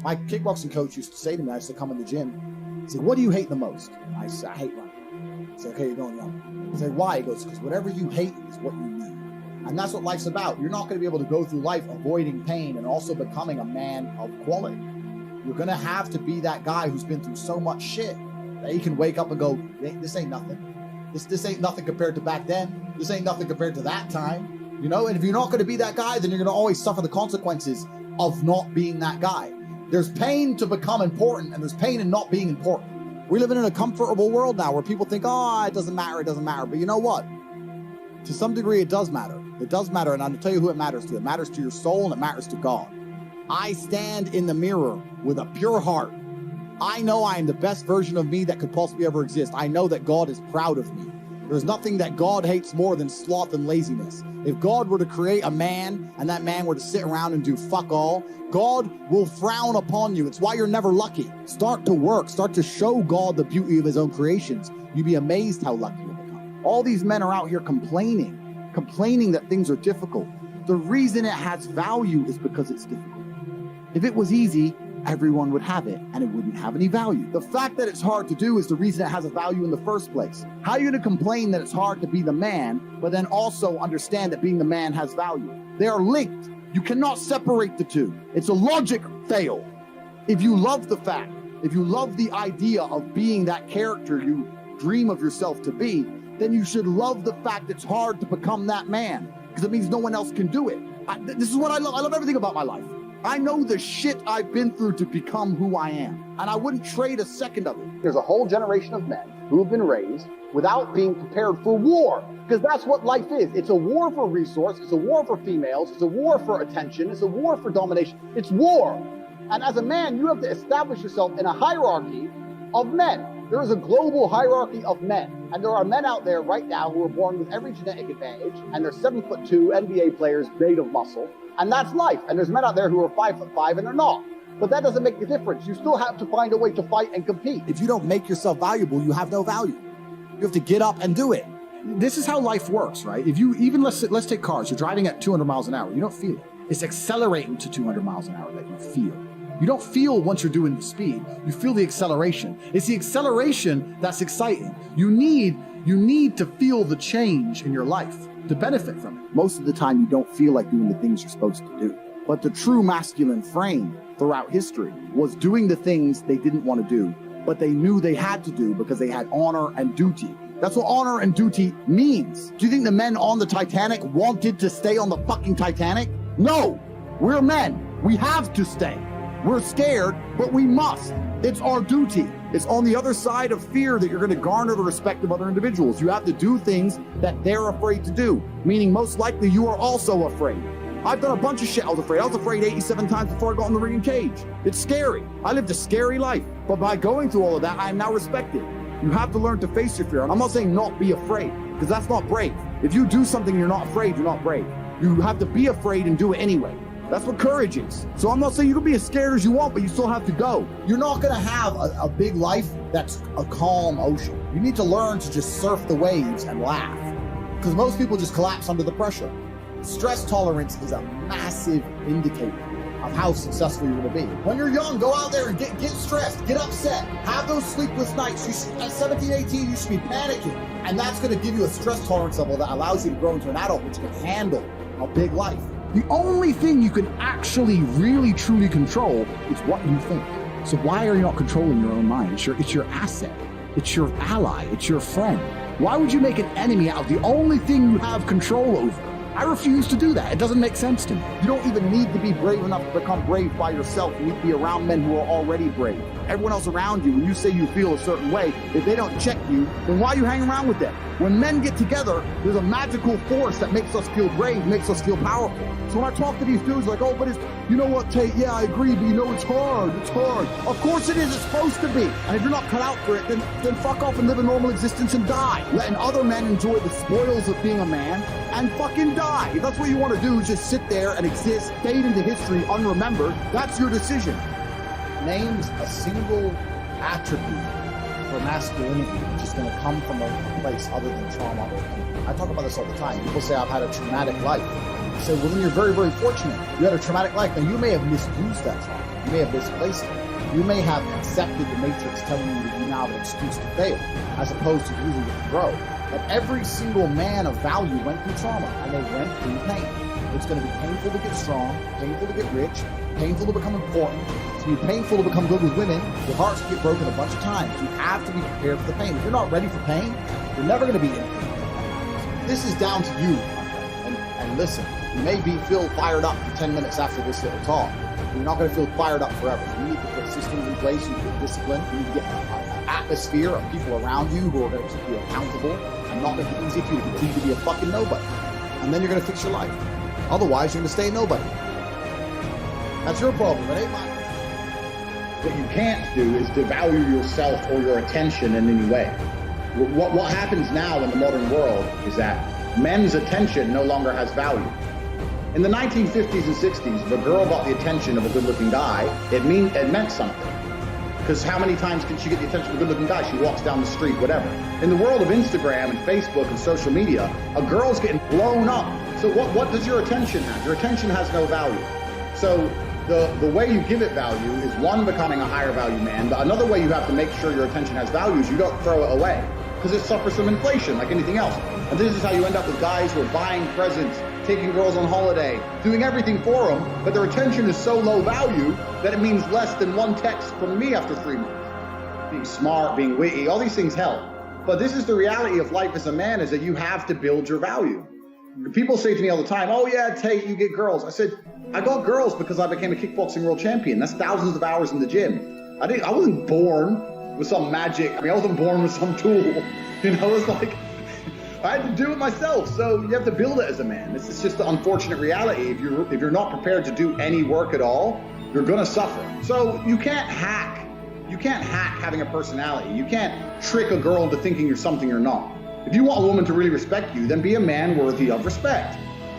My kickboxing coach used to say to me, I used to come in the gym, he'd say, what do you hate the most? And I said, I hate running. He's like, okay, you're going young. I say, why? He goes, because whatever you hate is what you need. And that's what life's about. You're not going to be able to go through life avoiding pain and also becoming a man of quality. You're going to have to be that guy who's been through so much shit that he can wake up and go, this ain't nothing. This ain't nothing compared to back then. This ain't nothing compared to that time. You know, and if you're not going to be that guy, then you're going to always suffer the consequences of not being that guy. There's pain to become important, and there's pain in not being important. We're living in a comfortable world now where people think, oh, it doesn't matter, it doesn't matter. But you know what? To some degree, it does matter. It does matter, and I'll tell you who it matters to. It matters to your soul, and it matters to God. I stand in the mirror with a pure heart. I know I am the best version of me that could possibly ever exist. I know that God is proud of me. There's nothing that God hates more than sloth and laziness. If God were to create a man and that man were to sit around and do fuck all, God will frown upon you. It's why you're never lucky. Start to work. Start to show God the beauty of his own creations. You'd be amazed how lucky you'll become. All these men are out here complaining that things are difficult. The reason it has value is because it's difficult. If it was easy, everyone would have it and it wouldn't have any value. The fact that it's hard to do is the reason it has a value in the first place. How are you going to complain that it's hard to be the man, but then also understand that being the man has value? They are linked. You cannot separate the two. It's a logic fail. If you love the fact, if you love the idea of being that character you dream of yourself to be, then you should love the fact it's hard to become that man, because it means no one else can do it. This is what I love. I love everything about my life. I know the shit I've been through to become who I am, and I wouldn't trade a second of it. There's a whole generation of men who have been raised without being prepared for war, because that's what life is. It's a war for resource, it's a war for females, it's a war for attention, it's a war for domination. It's war. And as a man, you have to establish yourself in a hierarchy of men. There is a global hierarchy of men, and there are men out there right now who are born with every genetic advantage, and they're 7'2" NBA players made of muscle. And that's life. And there's men out there who are 5'5" and they're not. But that doesn't make a difference. You still have to find a way to fight and compete. If you don't make yourself valuable, you have no value. You have to get up and do it. This is how life works, right? If you even, let's take cars. You're driving at 200 miles an hour. You don't feel it. It's accelerating to 200 miles an hour that you feel. You don't feel once you're doing the speed. You feel the acceleration. It's the acceleration that's exciting. You need to feel the change in your life to benefit from it. Most of the time, you don't feel like doing the things you're supposed to do. But the true masculine frame throughout history was doing the things they didn't want to do, but they knew they had to do because they had honor and duty. That's what honor and duty means. Do you think the men on the Titanic wanted to stay on the fucking Titanic? No, we're men. We have to stay. We're scared, but we must. It's our duty. It's on the other side of fear that you're going to garner the respect of other individuals. You have to do things that they're afraid to do, meaning most likely you are also afraid. I've done a bunch of shit I was afraid. I was afraid 87 times before I got in the ring cage. It's scary. I lived a scary life. But by going through all of that, I am now respected. You have to learn to face your fear. And I'm not saying not be afraid, because that's not brave. If you do something and you're not afraid, you're not brave. You have to be afraid and do it anyway. That's what courage is. So I'm not saying you can be as scared as you want, but you still have to go. You're not going to have a big life that's a calm ocean. You need to learn to just surf the waves and laugh, because most people just collapse under the pressure. Stress tolerance is a massive indicator of how successful you're going to be. When you're young, go out there and get stressed, get upset, have those sleepless nights. At 17, 18, you should be panicking. And that's going to give you a stress tolerance level that allows you to grow into an adult which can handle a big life. The only thing you can actually really truly control is what you think. So why are you not controlling your own mind? It's your asset. It's your ally. It's your friend. Why would you make an enemy out of the only thing you have control over? I refuse to do that. It doesn't make sense to me. You don't even need to be brave enough to become brave by yourself. You need to be around men who are already brave. Everyone else around you, when you say you feel a certain way, if they don't check you, then why you hang around with them? When men get together, there's a magical force that makes us feel brave, makes us feel powerful. So when I talk to these dudes like, oh, but it's, you know what, Tate, yeah, I agree, but you know, it's hard. Of course it is, it's supposed to be. And if you're not cut out for it, then fuck off and live a normal existence and die. Letting other men enjoy the spoils of being a man and fucking die. If that's what you want to do, is just sit there and exist, fade into history unremembered, that's your decision. Names a single attribute for masculinity, which is going to come from a place other than trauma or pain. I talk about this all the time. People say, I've had a traumatic life. I say, well, then you're very, very fortunate. You had a traumatic life. Now, you may have misused that trauma. You may have misplaced it. You may have accepted the matrix telling you that you now have an excuse to fail, as opposed to using it to grow. But every single man of value went through trauma, and they went through pain. It's going to be painful to get strong, painful to get rich, painful to become important. It's going to be painful to become good with women. Your hearts get broken a bunch of times. You have to be prepared for the pain. If you're not ready for pain, you're never going to be in pain. This is down to you, my friend. And listen, you may feel fired up for 10 minutes after this little talk. You're not going to feel fired up forever. You need to put systems in place. You need to get discipline. You need to get an atmosphere of people around you who are going to keep you accountable and not make it easy for you to continue to be a fucking nobody. And then you're going to fix your life. Otherwise, you're going to stay nobody. That's your problem. It ain't mine. What you can't do is devalue yourself or your attention in any way. What happens now in the modern world is that men's attention no longer has value. In the 1950s and 60s, if a girl got the attention of a good-looking guy, it meant something. Because how many times can she get the attention of a good-looking guy? She walks down the street, whatever. In the world of Instagram and Facebook and social media, a girl's getting blown up. So what does your attention have? Your attention has no value. So the way you give it value is, one, becoming a higher value man. But another way you have to make sure your attention has value is you don't throw it away, because it suffers from inflation like anything else. And this is how you end up with guys who are buying presents, taking girls on holiday, doing everything for them, but their attention is so low value that it means less than one text from me after 3 months. Being smart, being witty, all these things help. But this is the reality of life as a man, is that you have to build your value. People say to me all the time, oh yeah, Tate, you get girls. I said, I got girls because I became a kickboxing world champion. That's thousands of hours in the gym. I wasn't born with some magic. I wasn't born with some tool. It's like, I had to do it myself. So you have to build it as a man. This is just the unfortunate reality. If you're not prepared to do any work at all, you're gonna suffer. So you can't hack. You can't hack having a personality. You can't trick a girl into thinking you're something you're not. If you want a woman to really respect you, then be a man worthy of respect.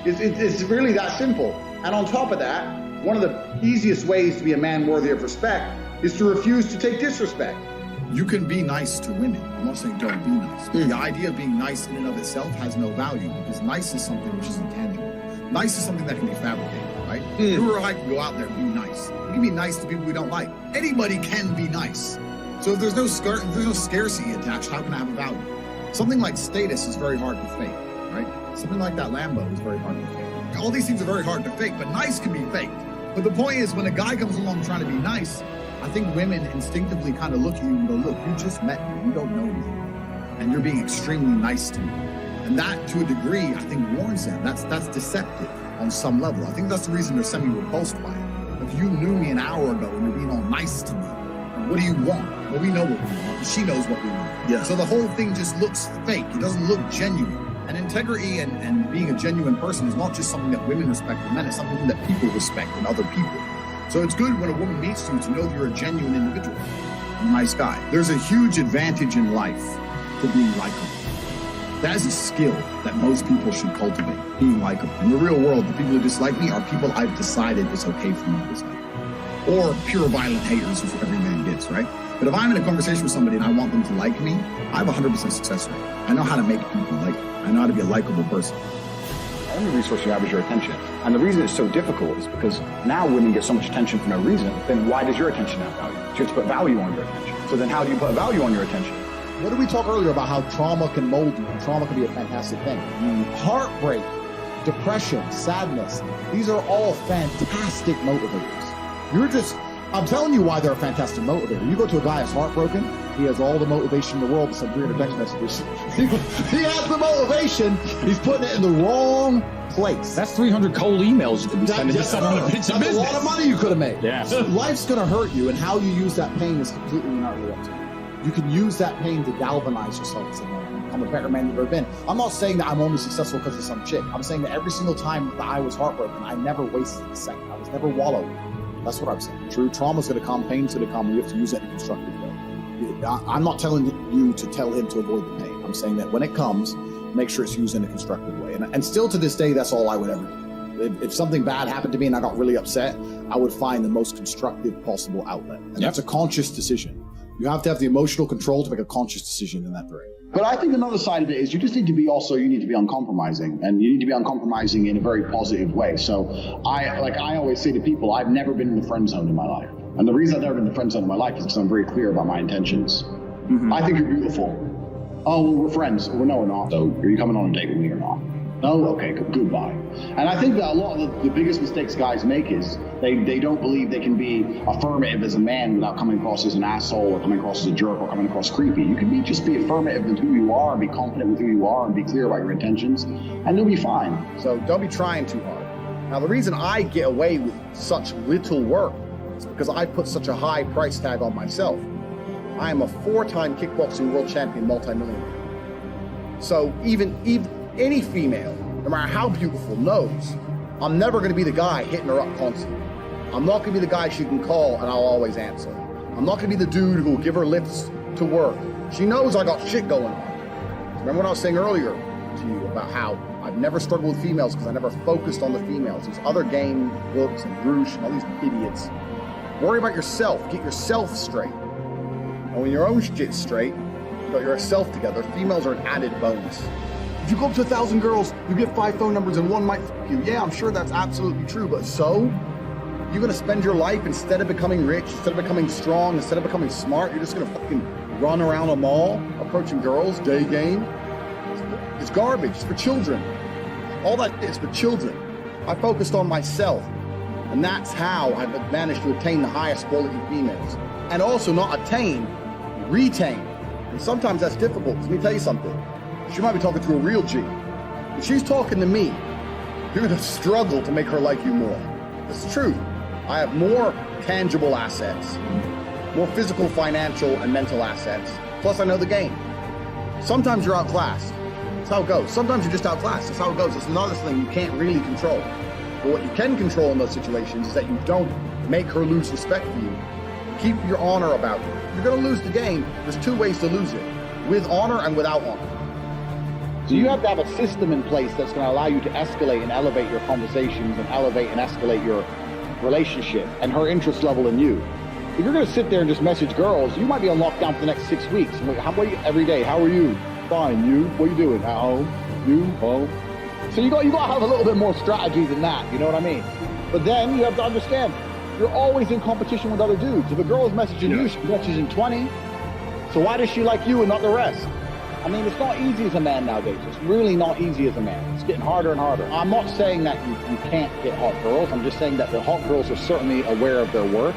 It's really that simple. And on top of that, one of the easiest ways to be a man worthy of respect is to refuse to take disrespect. You can be nice to women. I'm not saying don't be nice. The idea of being nice in and of itself has no value, because nice is something which is intangible. Nice is something that can be fabricated, right? You or I can go out there and be nice. We can be nice to people we don't like. Anybody can be nice. So if there's no scarcity attached, how can I have a value? Something like status is very hard to fake, right? Something like that Lambo is very hard to fake. All these things are very hard to fake, but nice can be faked. But the point is, when a guy comes along trying to be nice, I think women instinctively kind of look at you and go, look, you just met me, you don't know me, and you're being extremely nice to me. And that, to a degree, I think warns them. That's deceptive on some level. I think that's the reason they're semi-repulsed by it. If you knew me an hour ago and you're being all nice to me, what do you want? Well, we know what we want. She knows what we want. Yeah. So the whole thing just looks fake. It doesn't look genuine. And integrity and being a genuine person is not just something that women respect in men, it's something that people respect in other people. So it's good when a woman meets you to know that you're a genuine individual, a nice guy. There's a huge advantage in life for being likable. That is a skill that most people should cultivate, being likable. In the real world, the people who dislike me are people I've decided it's okay for me to dislike. Or pure violent haters, which every man gets, right? But if I'm in a conversation with somebody and I want them to like me, I have a 100% success rate. I know how to make people like me. I know how to be a likable person. The only resource you have is your attention. And the reason it's so difficult is because now women get so much attention for no reason. Then why does your attention have value? So you have to put value on your attention. So then how do you put value on your attention? What did we talk earlier about how trauma can mold you, and trauma can be a fantastic thing? Heartbreak, depression, sadness, these are all fantastic motivators. I'm telling you why they're a fantastic motivator. You go to a guy who's heartbroken, he has all the motivation in the world to send 300 text messages. He has the motivation, he's putting it in the wrong place. That's 300 cold emails you could be sending to someone in business. That's a lot of money you could have made. Yeah. So life's going to hurt you, and how you use that pain is completely not really up to you. You can use that pain to galvanize yourself as a man and become a better man than you've ever been. I'm not saying that I'm only successful because of some chick. I'm saying that every single time that I was heartbroken, I never wasted a second. I was never wallowing. That's what I'm saying. True trauma's going to come, pain's going to come, and you have to use it in a constructive way. I'm not telling you to tell him to avoid the pain. I'm saying that when it comes, make sure it's used in a constructive way. And still to this day, that's all I would ever do. If something bad happened to me and I got really upset, I would find the most constructive possible outlet. And that's a conscious decision. You have to have the emotional control to make a conscious decision in that period. But I think another side of it is you need to be uncompromising, and you need to be uncompromising in a very positive way. So I always say to people, I've never been in the friend zone in my life. And the reason I've never been in the friend zone in my life is because I'm very clear about my intentions. Mm-hmm. I think you're beautiful. Oh, well, we're friends. Well, no, we're not. So are you coming on a date with me or not? No? Okay, goodbye. And I think that a lot of the biggest mistakes guys make is they don't believe they can be affirmative as a man without coming across as an asshole or coming across as a jerk or coming across creepy. You can just be affirmative with who you are and be confident with who you are and be clear about your intentions, and you'll be fine. So don't be trying too hard. Now, the reason I get away with such little work is because I put such a high price tag on myself. I am a 4-time kickboxing world champion, multi-millionaire. So even any female, no matter how beautiful, knows I'm never going to be the guy hitting her up constantly. I'm not going to be the guy she can call and I'll always answer. I'm not going to be the dude who will give her lifts to work. She knows I got shit going on. Remember what I was saying earlier to you about how I've never struggled with females because I never focused on the females. These other game books and Bruce and all these idiots. Worry about yourself. Get yourself straight. And when your own shit's straight, you got yourself together, females are an added bonus. If you go up to 1,000 girls, you get 5 phone numbers and one might f you. Yeah, I'm sure that's absolutely true, but so? You're gonna spend your life, instead of becoming rich, instead of becoming strong, instead of becoming smart, you're just gonna fucking run around a mall, approaching girls, day game. It's garbage, it's for children. All that is for children. I focused on myself, and that's how I've managed to attain the highest quality females. And also not attain, retain. And sometimes that's difficult. Let me tell you something. She might be talking to a real G. If she's talking to me, you're gonna struggle to make her like you more. It's true. I have more tangible assets, more physical, financial, and mental assets. Plus I know the game. Sometimes you're outclassed. That's how it goes. Sometimes you're just outclassed. That's how it goes. It's another thing you can't really control. But what you can control in those situations is that you don't make her lose respect for you. Keep your honor about you. If you're gonna lose the game, there's 2 ways to lose it. With honor and without honor. So you have to have a system in place that's going to allow you to escalate and elevate your conversations and elevate and escalate your relationship and her interest level in you. If you're going to sit there and just message girls, you might be on lockdown for the next 6 weeks. Every day, how are you? Fine. You? What are you doing? At home? You? Home? So you got to have a little bit more strategy than that. You know what I mean? But then you have to understand, you're always in competition with other dudes. If a girl is messaging you, she's messaging 20. So why does she like you and not the rest? I mean, it's not easy as a man nowadays. It's really not easy as a man. It's getting harder and harder. I'm not saying that you can't get hot girls. I'm just saying that the hot girls are certainly aware of their worth.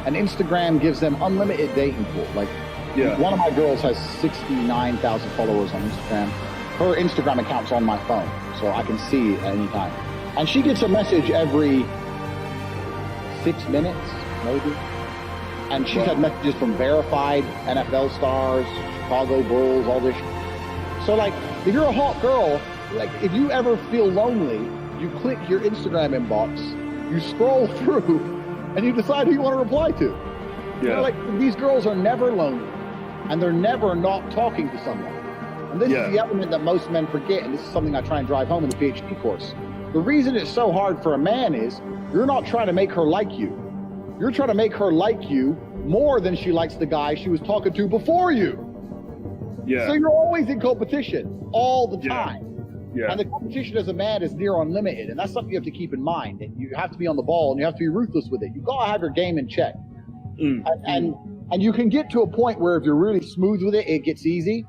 And Instagram gives them unlimited dating pool. One of my girls has 69,000 followers on Instagram. Her Instagram account's on my phone, so I can see it at any time. And she gets a message every 6 minutes, maybe. And she's had messages from verified NFL stars, Chicago Bulls, all this. So if you're a hot girl, if you ever feel lonely, you click your Instagram inbox, you scroll through, and you decide who you want to reply to. Yeah. These girls are never lonely, and they're never not talking to someone. And this is the element that most men forget, and this is something I try and drive home in the PhD course. The reason it's so hard for a man is you're not trying to make her like you. You're trying to make her like you more than she likes the guy she was talking to before you. Yeah. So you're always in competition all the time. Yeah. And the competition as a man is near unlimited. And that's something you have to keep in mind. And you have to be on the ball and you have to be ruthless with it. You've got to have your game in check. And you can get to a point where if you're really smooth with it, it gets easy.